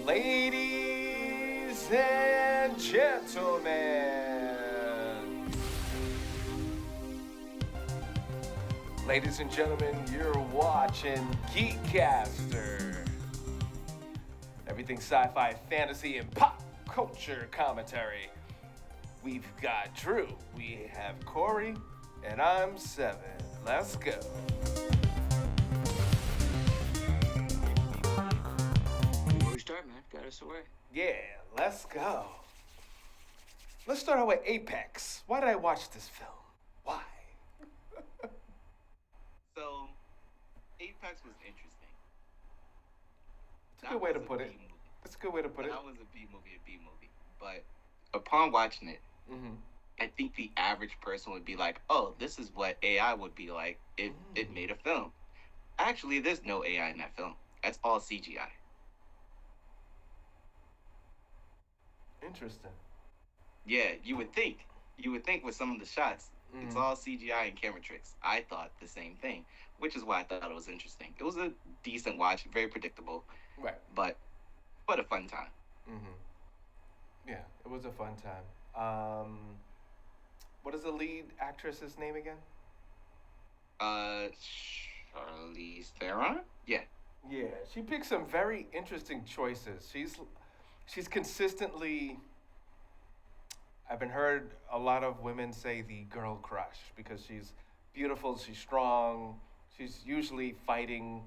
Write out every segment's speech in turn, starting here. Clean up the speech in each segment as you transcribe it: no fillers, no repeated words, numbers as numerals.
Ladies and gentlemen. Ladies and gentlemen, you're watching GEEKCASTER. Everything sci-fi, fantasy, and pop culture commentary. We've got Drew, we have Corey, and I'm Seven. Let's go. Before we start, man, got us away. Yeah, let's go. Let's start out with Apex. Why did I watch this film? Why? So, Apex was interesting. It's a good way to put it. It's a good way to put it. That was a B movie. But upon watching it, I think the average person would be like, oh, this is what AI would be like if it made a film. Actually, there's no AI in that film. That's all CGI. Interesting. Yeah, you would think. You would think with some of the shots, it's all CGI and camera tricks. I thought the same thing, which is why I thought it was interesting. It was a decent watch, very predictable, Right. but a fun time. Yeah, it was a fun time. What is the lead actress's name again? Charlize Theron? Yeah. Yeah, she picked some very interesting choices. She's consistently, I've been heard a lot of women say the girl crush because she's beautiful, she's strong, she's usually fighting,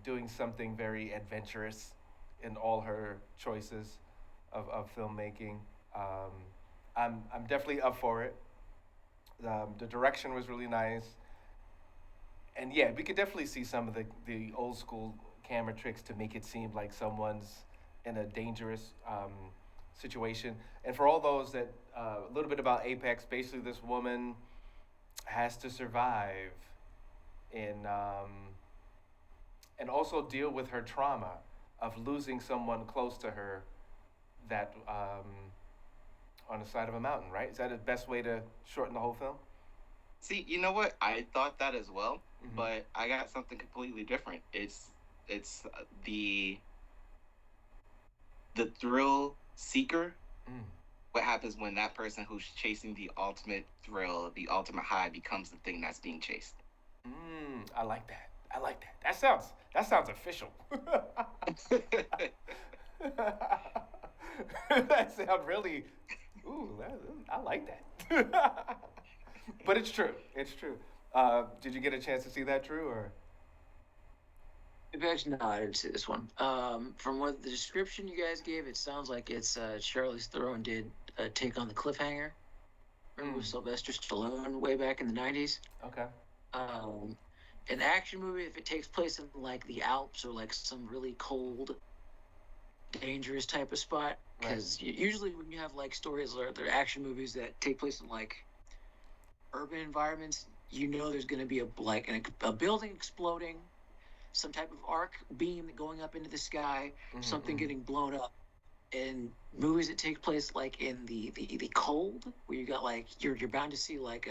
doing something very adventurous in all her choices of filmmaking. I'm definitely up for it. The direction was really nice. And yeah, we could definitely see some of the old school camera tricks to make it seem like someone's in a dangerous situation. And for all those that, a little bit about Apex, basically this woman has to survive and also deal with her trauma of losing someone close to her that on the side of a mountain, right? Is that the best way to shorten the whole film? See, you know what? I thought that as well, but I got something completely different. It's the thrill seeker. What happens when that person who's chasing the ultimate thrill, the ultimate high, becomes the thing that's being chased? I like that. That sounds official. That sounds really. I like that. But it's true. Did you get a chance to see that, Drew, or? Actually, no, I didn't see this one. From what the description you guys gave, it sounds like it's Charlize Theron did take on the Cliffhanger. Remember with Sylvester Stallone way back in the 90s? Okay. An action movie, if it takes place in like the Alps or like some really cold, dangerous type of spot, because usually when you have like stories or they're action movies that take place in like urban environments, you know there's going to be a building exploding, some type of arc beam going up into the sky, something getting blown up. In movies that take place like in the cold, where you got like you're bound to see like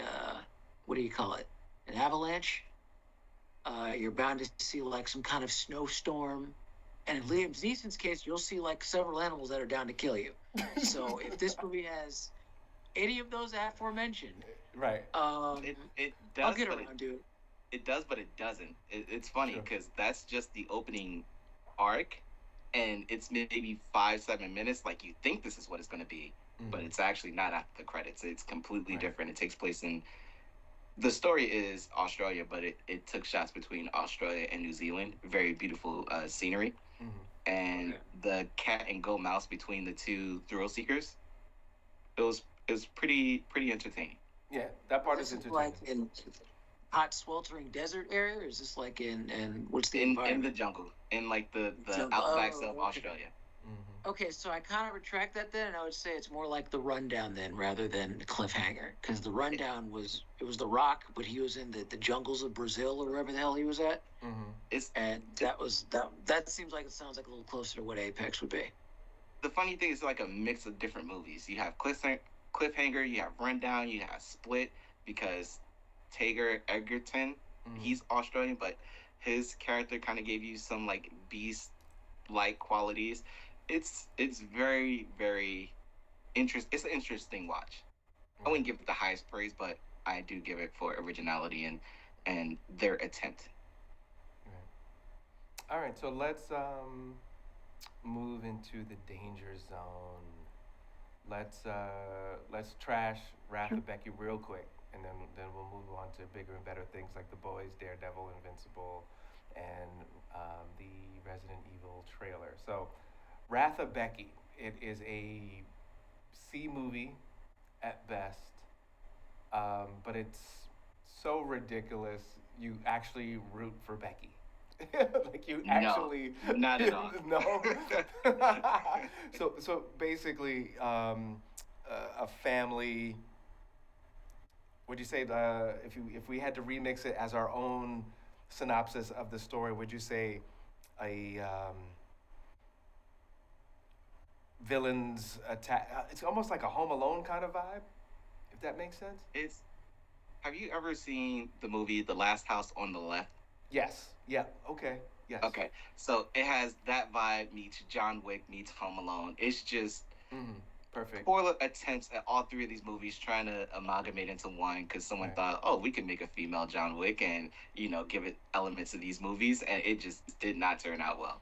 what do you call it, an avalanche. You're bound to see like some kind of snowstorm, and in Liam Neeson's case, you'll see like several animals that are down to kill you. So if this movie has any of those aforementioned, it does. I'll get around to it. It does, but it doesn't. It's funny because that's just the opening arc, and it's maybe 5-7 minutes. Like you think this is what it's going to be, but it's actually not after the credits. It's completely different. It takes place in. The story is Australia, but it took shots between Australia and New Zealand. Very beautiful scenery, and the cat and go mouse between the two thrill seekers. It was pretty entertaining. Yeah, that part is entertaining. Like in hot sweltering desert area, or is this like in what's the environment? In the jungle, in like the outbacks of Australia. Okay, so I kind of retract that then, and I would say it's more like the Rundown then, rather than the Cliffhanger, because the Rundown was The Rock, but he was in the jungles of Brazil or wherever the hell he was at, and that seems like it sounds like a little closer to what Apex would be. The funny thing is like a mix of different movies. You have Cliffhanger, you have Rundown, you have Split, because Tager Egerton, he's Australian, but his character kind of gave you some like beast like qualities. It's very very It's an interesting watch. I Right. wouldn't give it the highest praise, but I do give it for originality and their attempt. Right. All right. So let's move into the danger zone. Let's trash Wrath Sure. of Becky real quick, and then we'll move on to bigger and better things like The Boys, Daredevil, Invincible, and the Resident Evil trailer. So, Wrath of Becky. It is a C movie at best, but it's so ridiculous. You actually root for Becky. Like you No, actually not at all. no. So basically, a family. Would you say if we had to remix it as our own synopsis of the story, would you say a villain's attack? It's almost like a Home Alone kind of vibe, if that makes sense. It's Have you ever seen the movie The Last House on the Left? Yes. Yeah. Okay. Yes. Okay, so it has that vibe meets John Wick meets Home Alone. It's just Mm-hmm. Perfect. poor attempts at all three of these movies trying to amalgamate into one because someone Right. thought, oh, we can make a female John Wick and give it elements of these movies, and it just did not turn out well.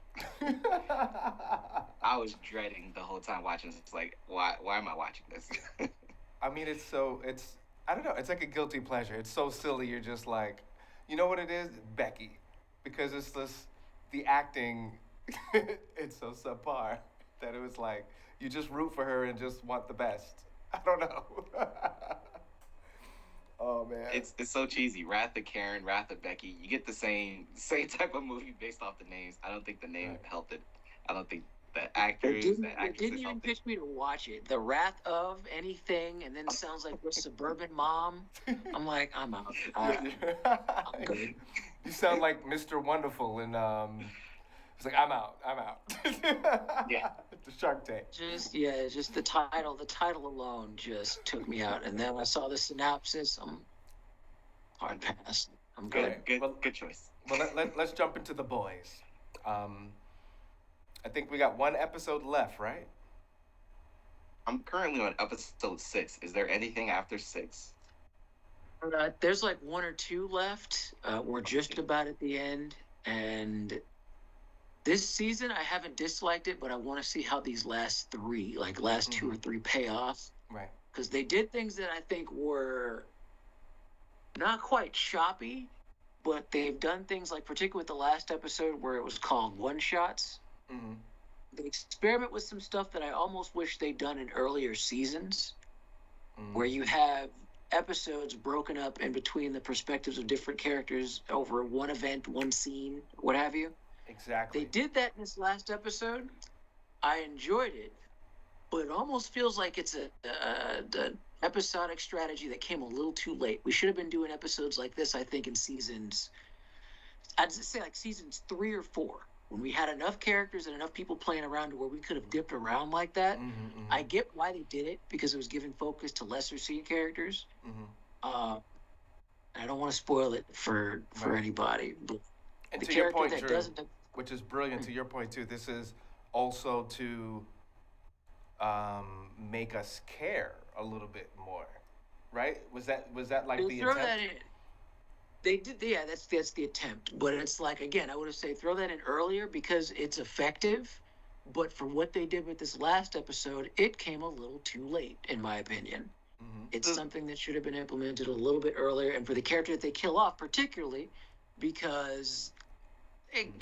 I was dreading the whole time watching this. It's like, why am I watching this? I mean, it's I don't know. It's like a guilty pleasure. It's so silly. You're just like, you know what it is, Becky, because it's this the acting. It's so subpar that it was like you just root for her and just want the best. I don't know. Oh man. It's so cheesy. Wrath of Karen, Wrath of Becky. You get the same type of movie based off the names. I don't think the name Right. helped it. I don't think the It didn't actresses even helped it. pitch me to watch it. The Wrath of anything, and then sounds like the Suburban Mom. I'm like, I'm out. I'm good. You sound like Mr. Wonderful and it's like I'm out. I'm out. Yeah. The Shark Tank. Just the title. The title alone just took me out. And then I saw the synopsis. I'm hard pass. I'm good. Okay. Good Well, good choice. well let's jump into The Boys. I think we got one episode left, right? I'm currently on episode 6. Is there anything after 6? There's like one or two left. We're just about at the end, and this season I haven't disliked it, but I want to see how these last three, like last two or three, pay off Right. because they did things that I think were not quite choppy, but they've done things like, particularly with the last episode where it was called one shots. Mm-hmm. They experiment with some stuff that I almost wish they'd done in earlier seasons, where you have episodes broken up in between the perspectives of different characters over one event, one scene, what have you. Exactly. They did that in this last episode. I enjoyed it, but it almost feels like it's a episodic strategy that came a little too late. We should have been doing episodes like this, I think, in seasons. I'd just say like seasons 3 or 4, when we had enough characters and enough people playing around to where we could have dipped around like that. I get why they did it because it was giving focus to lesser seen characters. I don't want to spoil it for Right. anybody, but And the to your character point, that Drew, doesn't. which is brilliant. To your point too, this is also to make us care a little bit more, right? Was that like They the throw attempt? that in. They did, yeah. That's the attempt, but it's like, again, I would have said throw that in earlier because it's effective. But for what they did with this last episode, it came a little too late, in my opinion. It's something that should have been implemented a little bit earlier, and for the character that they kill off, particularly because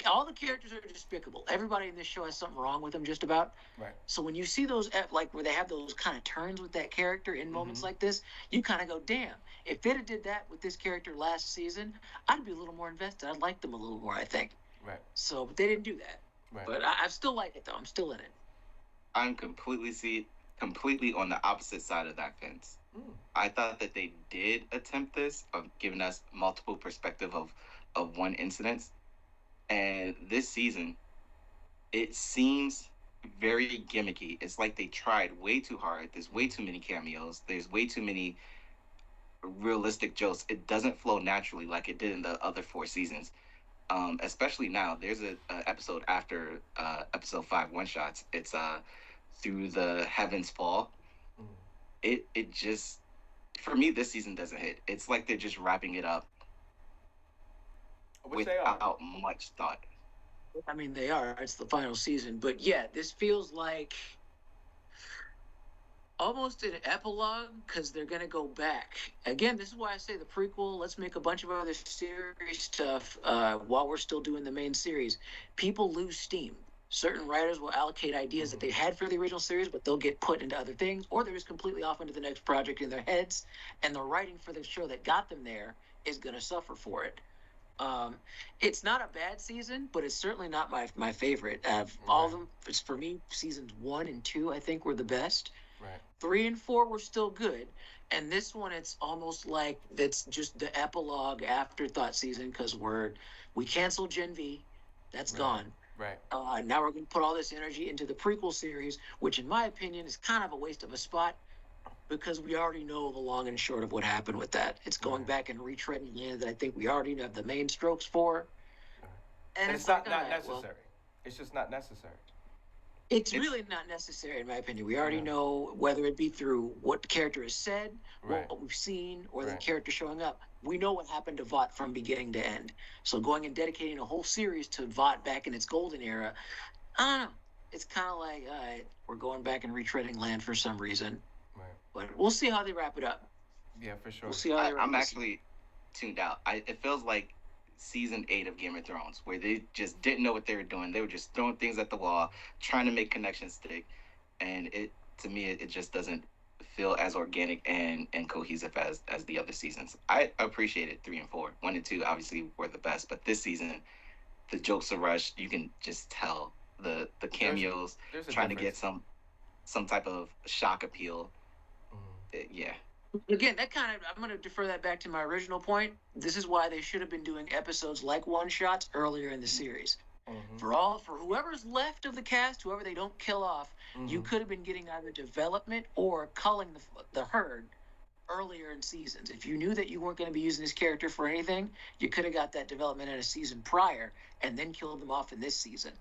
all the characters are despicable. Everybody in this show has something wrong with them, just about. Right. So when you see those, like where they have those kind of turns with that character in moments like this, you kind of go, "Damn! If they'd have did that with this character last season, I'd be a little more invested. I'd like them a little more, I think." Right. So, but they didn't do that. Right. But I still like it though. I'm still in it. I'm completely on the opposite side of that fence. I thought that they did attempt this of giving us multiple perspective of one incident. And this season, it seems very gimmicky. It's like they tried way too hard. There's way too many cameos. There's way too many realistic jokes. It doesn't flow naturally like it did in the other 4 seasons. especially now. There's a episode after episode 5 one shots. It's through the heavens fall. Mm. It just, for me, this season doesn't hit. It's like they're just wrapping it up Which they are. without much thought. I mean, they are. It's the final season, but yeah, this feels like almost an epilogue because they're gonna go back again. This is why I say the prequel. Let's make a bunch of other series stuff while we're still doing the main series. People lose steam. Certain writers will allocate ideas that they had for the original series, but they'll get put into other things, or they're just completely off into the next project in their heads, and the writing for the show that got them there is gonna suffer for it. It's not a bad season, but it's certainly not my favorite. All of them, it's for me, seasons 1 and 2, I think, were the best. Right. 3 and 4 were still good, and this one, it's almost like it's just the epilogue afterthought season because we canceled Gen V, that's gone. Right. Now we're going to put all this energy into the prequel series, which in my opinion is kind of a waste of a spot because we already know the long and short of what happened with that. It's going back and retreading land that I think we already have the main strokes for, and it's not necessary. Well, it's just not necessary. It's really not necessary, in my opinion. We already know, whether it be through what the character has said, what we've seen, or the character showing up. We know what happened to Vought from beginning to end. So going and dedicating a whole series to Vought back in its golden era, I don't know. It's kind of like, all right, we're going back and retreading land for some reason. Right. But we'll see how they wrap it up. Yeah, for sure. We'll see how they wrap I'm actually tuned out. It feels like season 8 of Game of Thrones, where they just didn't know what they were doing. They were just throwing things at the wall, trying to make connections stick, and it just doesn't feel as organic and cohesive as the other seasons. I appreciated 3 and 4. 1 and 2 obviously were the best, but this season, the jokes are rushed. You can just tell the cameos there's trying to get some type of shock appeal. Yeah. Again, I'm going to defer that back to my original point. This is why they should have been doing episodes like one shots earlier in the series. For whoever's left of the cast, whoever they don't kill off, you could have been getting either development or culling the herd earlier in seasons. If you knew that you weren't going to be using this character for anything, you could have got that development in a season prior and then killed them off in this season.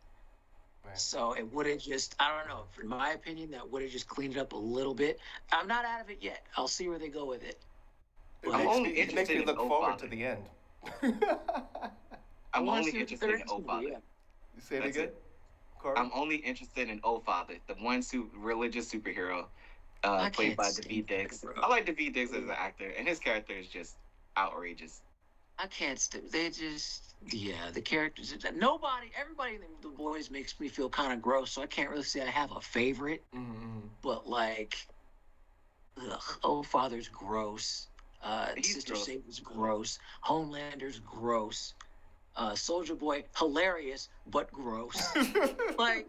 Right. So it would have just, I don't know, in my opinion, that would have just cleaned it up a little bit. I'm not out of it yet. I'll see where they go with it. It makes me look forward to the end. I'm only interested in O-Father. You say it again? Corey? I'm only interested in O-Father, the one religious superhero played by Daveed Diggs. I like Daveed Diggs as an actor, and his character is just outrageous. I can't they just, the characters, everybody in the boys makes me feel kind of gross, so I can't really say I have a favorite, but like, O-Father's gross, Sister Saber's gross, Homelander's gross, Soldier Boy, hilarious, but gross. Like,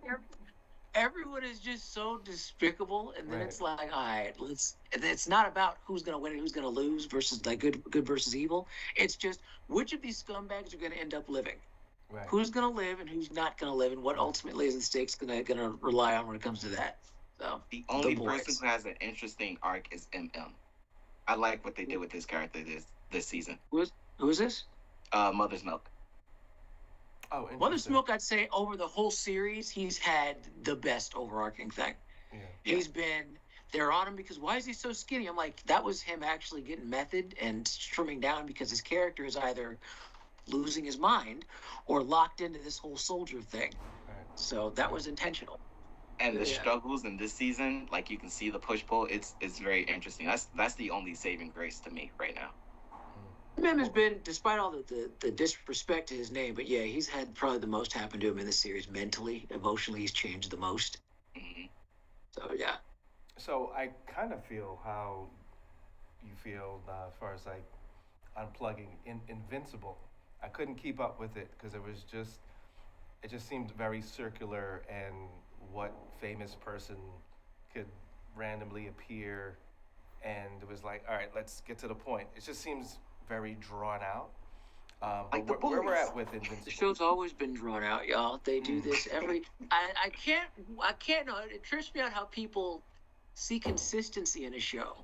everyone is just so despicable, and then it's like, all right, it's not about who's going to win and who's going to lose versus like good versus evil. It's just which of these scumbags are going to end up living. Right. Who's going to live and who's not going to live, and what ultimately is the stakes going to rely on when it comes to that. So the only person who has an interesting arc is MM. I like what they did with his character this season. Who is this? Mother's Milk. Oh, Mother's Milk, I'd say over the whole series, he's had the best overarching thing. Yeah. They're on him because why is he so skinny? I'm like, that was him actually getting method and trimming down because his character is either losing his mind or locked into this whole soldier thing. Right. So that was intentional. And the struggles in this season, like you can see the push-pull, it's very interesting. That's the only saving grace to me right now. Man has been, despite all the disrespect to his name, but yeah, he's had probably the most happen to him in the series mentally, emotionally. He's changed the most. So yeah. So I kind of feel how you feel as far as like unplugging Invincible. I couldn't keep up with it because it just seemed very circular, and what famous person could randomly appear, and it was like, all right, let's get to the point. It just seems very drawn out. But where we're at with Invincible. The show's always been drawn out, y'all. They do this every. I can't know. It trips me out how people see consistency in a show,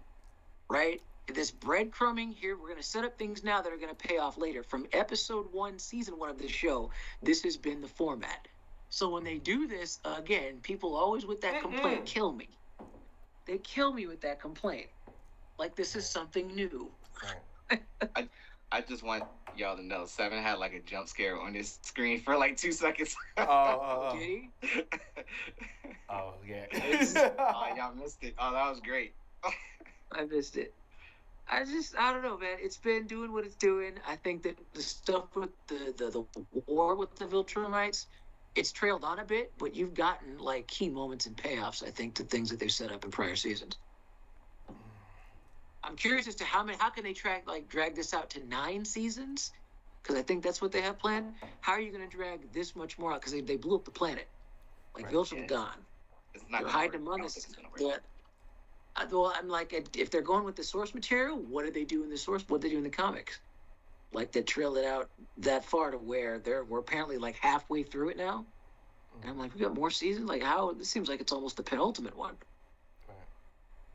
right? this breadcrumbing here. We're going to set up things now that are going to pay off later. From episode 1, season 1 of this show, this has been the format. So when they do this again, people always with that complaint kill me. They kill me with that complaint. Like this is something new. I just want y'all to know, Seven had like a jump scare on his screen for like 2 seconds. Did he? Oh yeah. Y'all missed it. Oh, that was great. I missed it. I don't know, man. It's been doing what it's doing. I think that the stuff with the war with the Viltrumites, it's trailed on a bit, but you've gotten like key moments and payoffs, I think, to things that they've set up in prior seasons. I'm curious as to how can they drag this out to 9 seasons? Because I think that's what they have planned. How are you going to drag this much more out? Because they blew up the planet. Like, Viltrum's gone. It's not they're hiding among us. Well, I'm like, if they're going with the source material, what did they do in the source? What did they do in the comics? Like, they trailed it out that far to where we're apparently like halfway through it now. And I'm like, we got more seasons? Like, how? This seems like it's almost the penultimate one. Right.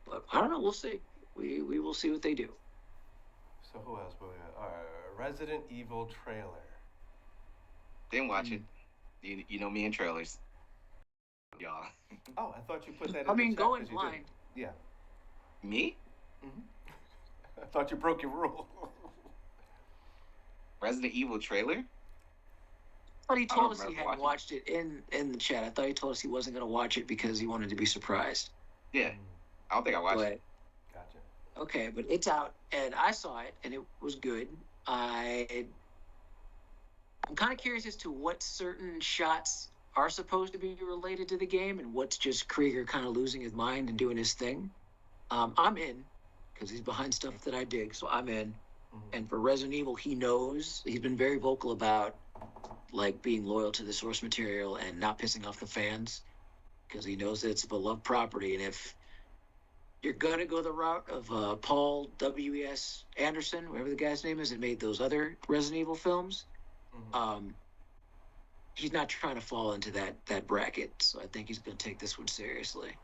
But I don't know. We'll see. We will see what they do. So who else? Resident Evil trailer. Didn't watch it. You know me and trailers. Y'all. Oh, I thought you put that in I mean, the chat going 'cause you blind. didn't. Yeah. Me? I thought you broke your rule. Resident Evil trailer? I thought he told us he hadn't watched it in the chat. I thought he told us he wasn't going to watch it because he wanted to be surprised. Yeah. I don't think I watched it. Gotcha. Okay, but it's out, and I saw it, and it was good. I'm kind of curious as to what certain shots are supposed to be related to the game and what's just Krieger kind of losing his mind and doing his thing. I'm in, because he's behind stuff that I dig, so I'm in. And for Resident Evil, he knows, he's been very vocal about like being loyal to the source material and not pissing off the fans, because he knows that it's a beloved property. And if you're gonna go the route of Paul W.S. Anderson, whatever the guy's name is, that made those other Resident Evil films, he's not trying to fall into that bracket. So I think he's gonna take this one seriously.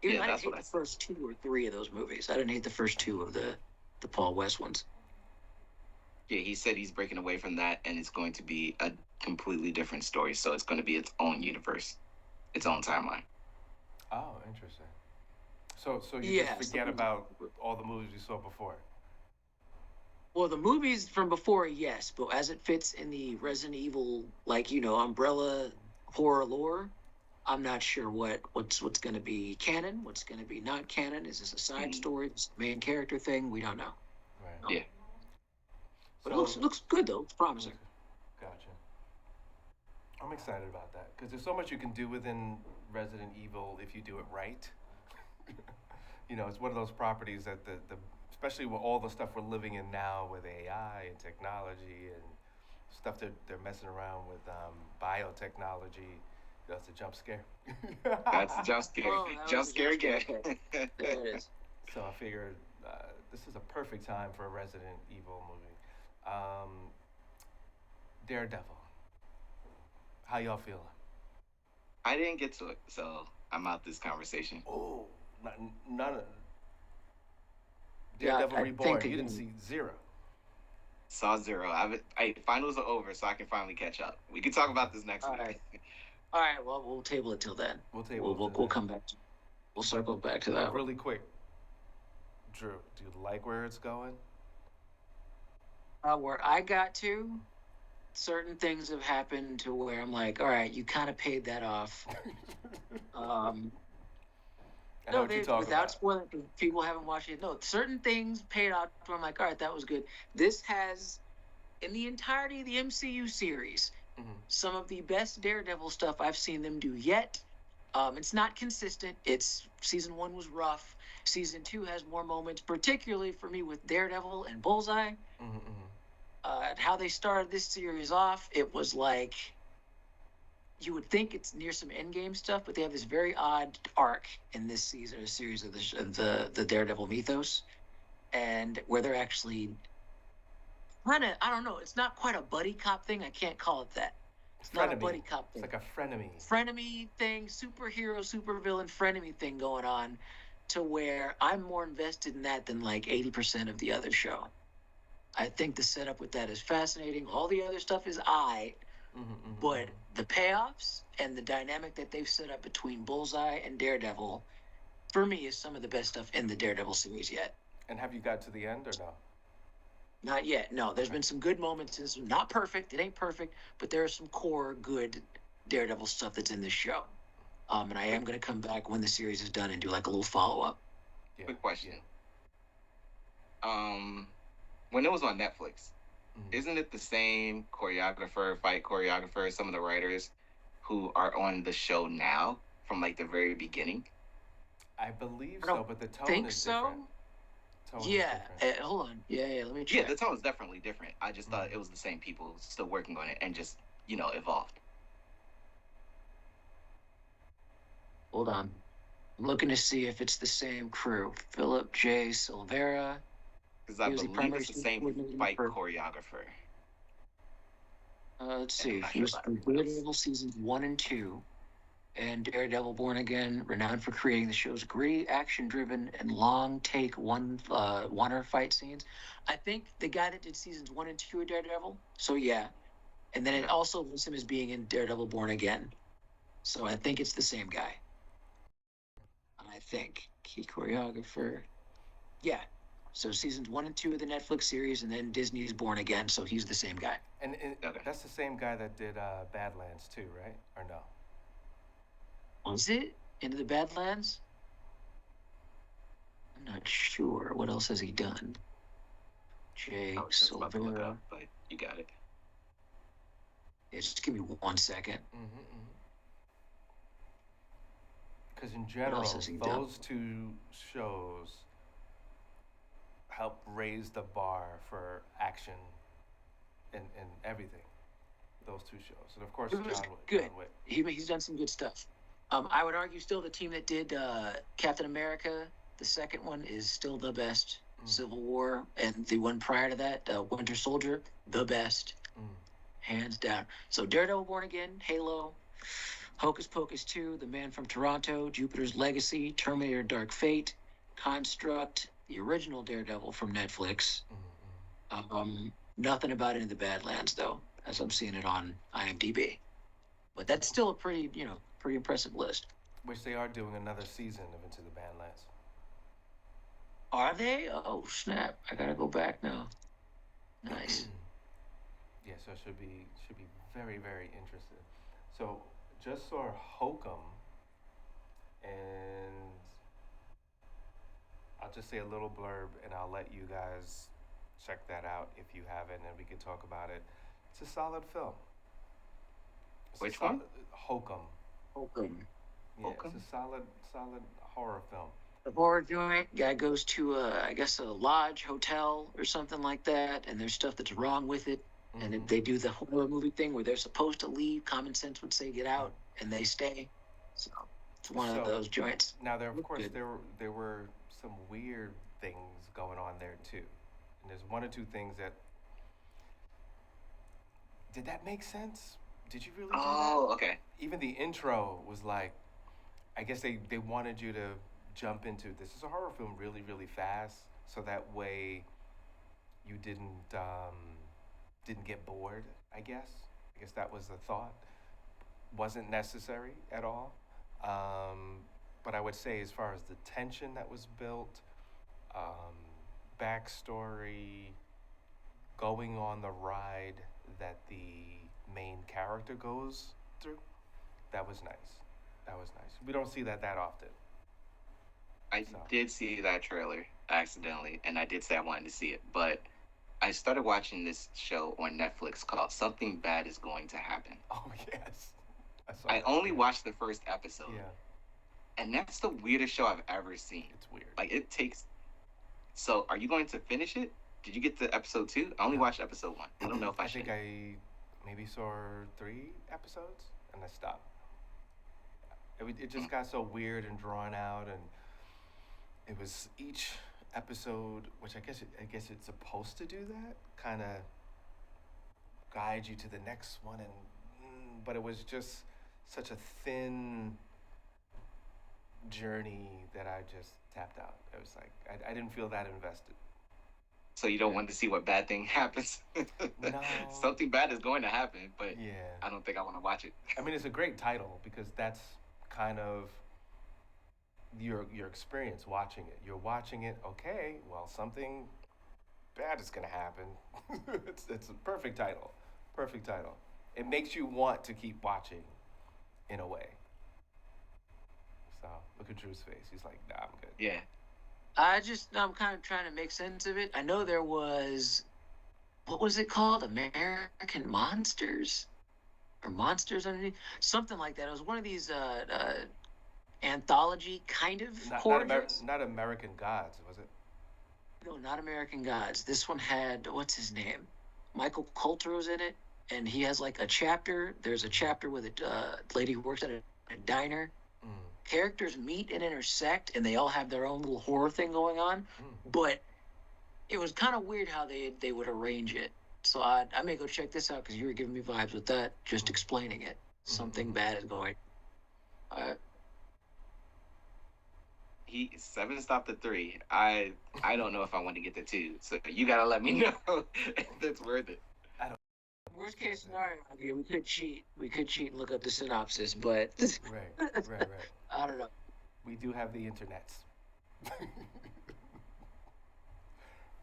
Even I didn't hate the first 2 or 3 of those movies. I didn't hate the first 2 of the Paul West ones. Yeah, he said he's breaking away from that, and it's going to be a completely different story. So it's going to be its own universe, its own timeline. Oh, interesting. So you just forget about all the movies you saw before? Well, the movies from before, yes, but as it fits in the Resident Evil, umbrella horror lore, I'm not sure what's going to be canon, what's going to be not canon. Is this a side story? Is this a main character thing? We don't know. Right. Yeah. But it looks good, though. It's promising. Gotcha. I'm excited about that because there's so much you can do within Resident Evil if you do it right. It's one of those properties that the especially with all the stuff we're living in now with AI and technology and stuff that they're messing around with biotechnology. That's a jump scare. That's a jump scare. Jump scare again. There it is. So I figured this is a perfect time for a Resident Evil movie. Daredevil. How y'all feeling? I didn't get to it, so I'm out this conversation. Oh, none of Daredevil Reborn. You didn't see 0. Saw 0. Finals are over, so I can finally catch up. We can talk about this next week. Right. All right. Well, we'll table it till then. We'll come back. We'll circle back to that. Really quick, Drew. Do you like where it's going? Where I got to, certain things have happened to where I'm like, all right, you kind of paid that off. Without spoiling, people haven't watched it. No, certain things paid off. Where I'm like, all right, that was good. This has, in the entirety of the MCU series, some of the best Daredevil stuff I've seen them do yet. It's not consistent. Season 1 was rough. Season 2 has more moments, particularly for me with Daredevil and Bullseye. How they started this series off, it was like you would think it's near some endgame stuff, but they have this very odd arc in this season, a series of the Daredevil mythos, and where they're actually kind of, I don't know, it's not quite a buddy cop thing. I can't call it that. It's not a buddy cop thing. It's like a frenemy. Frenemy thing, superhero, supervillain frenemy thing going on. to where I'm more invested in that than like 80% of the other show. I think the setup with that is fascinating. All the other stuff is but the payoffs and the dynamic that they've set up between Bullseye and Daredevil, for me, is some of the best stuff in the Daredevil series yet. And have you got to the end or no? Not yet. No, there's been some good moments. It's not perfect. It ain't perfect, but there is some core good Daredevil stuff that's in this show. And I am going to come back when the series is done and do like a little follow up. Yeah. Quick question. When it was on Netflix, isn't it the same choreographer, fight choreographer, some of the writers who are on the show now from like the very beginning? I believe so, but the tone is different. Hold on. Yeah, let me check. Yeah, the tone is definitely different. I just thought it was the same people still working on it and just, evolved. Hold on. I'm looking to see if it's the same crew. Philip J. Silvera. Because I believe it's the same fight choreographer. Let's see. He was from Daredevil seasons 1 and 2. And Daredevil Born Again, renowned for creating the show's gritty, action-driven, and long-take one-er fight scenes. I think the guy that did seasons 1 and 2 of Daredevil. So yeah, and then it also lists him as being in Daredevil Born Again. So I think it's the same guy. I think key choreographer. Yeah. So seasons 1 and 2 of the Netflix series, and then Disney's Born Again. So he's the same guy. And that's the same guy that did Badlands too, right? Or no? Was it Into the Badlands? I'm not sure. What else has he done? Jay Silvera. But you got it. Yeah, just give me 1 second. Because in general, those two shows help raise the bar for action and everything. Those two shows, and of course, John Wick. He's done some good stuff. I would argue still the team that did Captain America, the second one, is still the best. Civil War, and the one prior to that, Winter Soldier, the best. Hands down. So Daredevil Born Again, Halo, Hocus Pocus 2, The Man from Toronto, Jupiter's Legacy, Terminator Dark Fate, Construct, the original Daredevil from Netflix. Nothing about Into the Badlands, though, as I'm seeing it on IMDb. But that's still a pretty impressive list. Which they are doing another season of Into the Badlands. Are they? Oh, snap. I gotta go back now. Nice. Yeah, so it should be very, very interesting. So just saw Hokum, and I'll just say a little blurb, and I'll let you guys check that out if you haven't, and we can talk about it. It's a solid film. Which one? Hokum. Yeah, Hokum. It's a solid horror film. The horror joint guy goes to I guess a lodge hotel or something like that, and there's stuff that's wrong with it. And they do the horror movie thing where they're supposed to leave. Common sense would say get out, and they stay. So it's one of those joints. Now there were some weird things going on there too, and there's one or two things that did that make sense? Did you really? Oh, okay. Even the intro was like, I guess they wanted you to jump into this is a horror film really, really fast, so that way you didn't get bored. I guess that was the thought. Wasn't necessary at all. But I would say, as far as the tension that was built, backstory, going on the ride that the main character goes through, that was nice. We don't see that often. I did see that trailer accidentally, and I did say I wanted to see it, but I started watching this show on Netflix called Something Bad Is Going to Happen. Oh, yes. I only watched the first episode. Yeah. And that's the weirdest show I've ever seen. It's weird. Like, it takes... So, are you going to finish it? Did you get to episode 2? I only watched episode 1. I don't know if I should. I think I maybe saw 3 episodes, and I stopped. It just got so weird and drawn out, and it was each episode, which I guess it's supposed to do that, kind of guide you to the next one, but it was just such a thin journey that I just tapped out. It was like I didn't feel that invested. So you don't want to see what bad thing happens. No. Something bad is going to happen, but Yeah. I don't think I want to watch it. I mean, it's a great title because that's kind of your experience watching it. You're watching it. Okay, well, something bad is gonna happen. It's a perfect title. Perfect title. It makes you want to keep watching, in a way. So look at Drew's face. He's like, nah, I'm good. Yeah. I'm kind of trying to make sense of it. I know there was, what was it called? American Monsters? Or Monsters Underneath? Something like that. It was one of these anthology kind of corridors. Not American Gods, was it? No, not American Gods. This one had, what's his name? Michael Coulter was in it. And he has like a chapter. There's a chapter with a lady who works at a diner. Mm. Characters meet and intersect, and they all have their own little horror thing going on. But it was kind of weird how they would arrange it. So I may go check this out because you were giving me vibes with that. Just explaining it. Something bad is going. He 7 stopped at 3. I don't know if I want to get to 2. So you gotta let me know if it's worth it. Worst case scenario, we could cheat. We could cheat and look up the synopsis, but Right. I don't know. We do have the internets.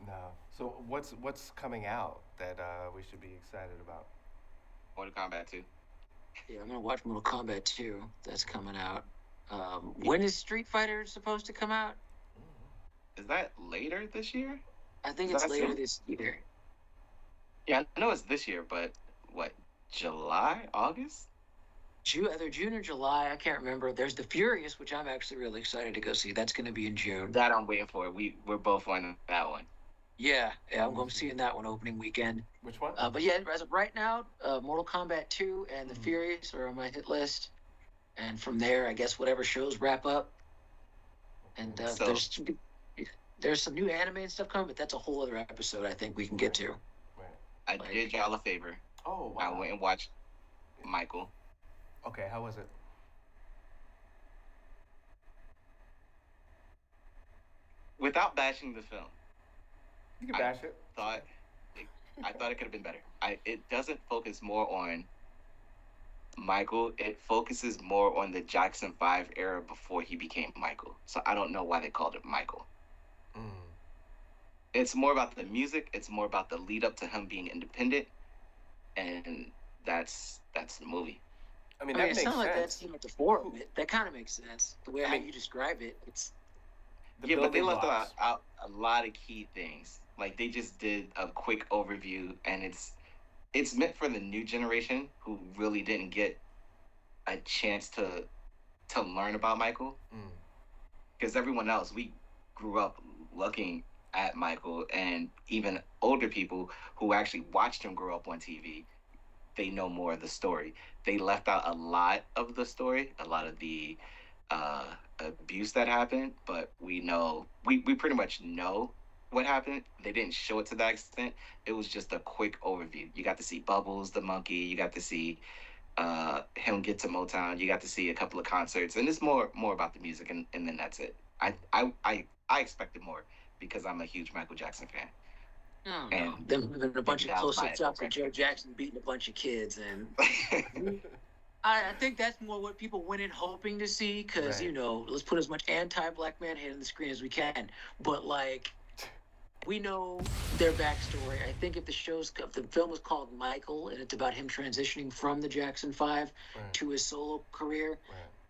No. So what's coming out that we should be excited about? Mortal Kombat 2. Yeah, I'm gonna watch Mortal Kombat 2. That's coming out. When is Street Fighter supposed to come out? Is that later this year? I think it's later this year. Yeah, I know it's this year, but what? July, August? Either June or July. I can't remember. There's The Furious, which I'm actually really excited to go see. That's going to be in June. That I'm waiting for. We're both on that one. Yeah, I'm going to see that one opening weekend. Which one? But yeah, as of right now, Mortal Kombat 2 and The Furious are on my hit list. And from there, I guess whatever shows wrap up. And there's some new anime and stuff coming, but that's a whole other episode I think we can get to. I did y'all a favor. Oh, wow. I went and watched Michael. Okay, how was it? Without bashing the film, You can bash it. I thought it could have been better. It doesn't focus more on Michael. It focuses more on the Jackson 5 era before he became Michael. So I don't know why they called it Michael. It's more about the music. It's more about the lead up to him being independent, and that's the movie. I mean, that makes sense. Like that's like the form of it. That kind of makes sense. The way how you describe it, it's. But they left out a lot of key things. Like they just did a quick overview, and it's meant for the new generation who really didn't get a chance to learn about Michael. Because everyone else, we grew up looking at Michael, and even older people who actually watched him grow up on TV, they know more of the story. They left out a lot of the story, a lot of the abuse that happened, but we pretty much know what happened. They didn't show it to that extent. It was just a quick overview. You got to see Bubbles the monkey, you got to see him get to Motown, you got to see a couple of concerts, and it's more about the music, and then that's it. I expected more because I'm a huge Michael Jackson fan. Oh, and then a bunch of close-up shots of Joe Jackson beating a bunch of kids, and I think that's more what people went in hoping to see, because let's put as much anti-black man hate on the screen as we can. But like, we know their backstory. I think if the film was called Michael and it's about him transitioning from the Jackson 5 to his solo career,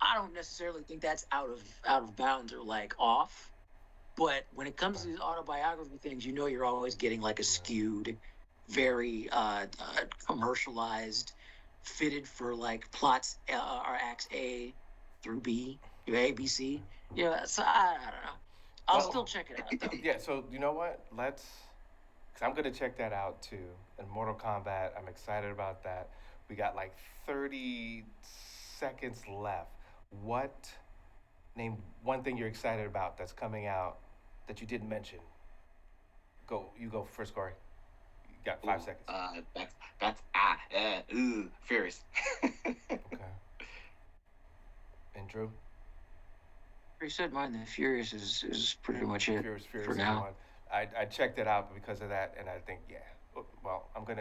I don't necessarily think that's out of bounds or like off. But when it comes to these autobiography things, you're always getting like a skewed, very commercialized, fitted for like plots or acts A through B, A, B, C. So I don't know. I'll still check it out though. Yeah, so you know what? Because I'm going to check that out too. And Mortal Kombat, I'm excited about that. We got like 30 seconds left. Name one thing you're excited about that's coming out that you didn't mention. You go first, Corey. You got 5 seconds. Furious. Okay. And Drew? You said Mind the Furious is pretty much it Furious for is now. one. I checked it out because of that, and I think, yeah. Well, I'm gonna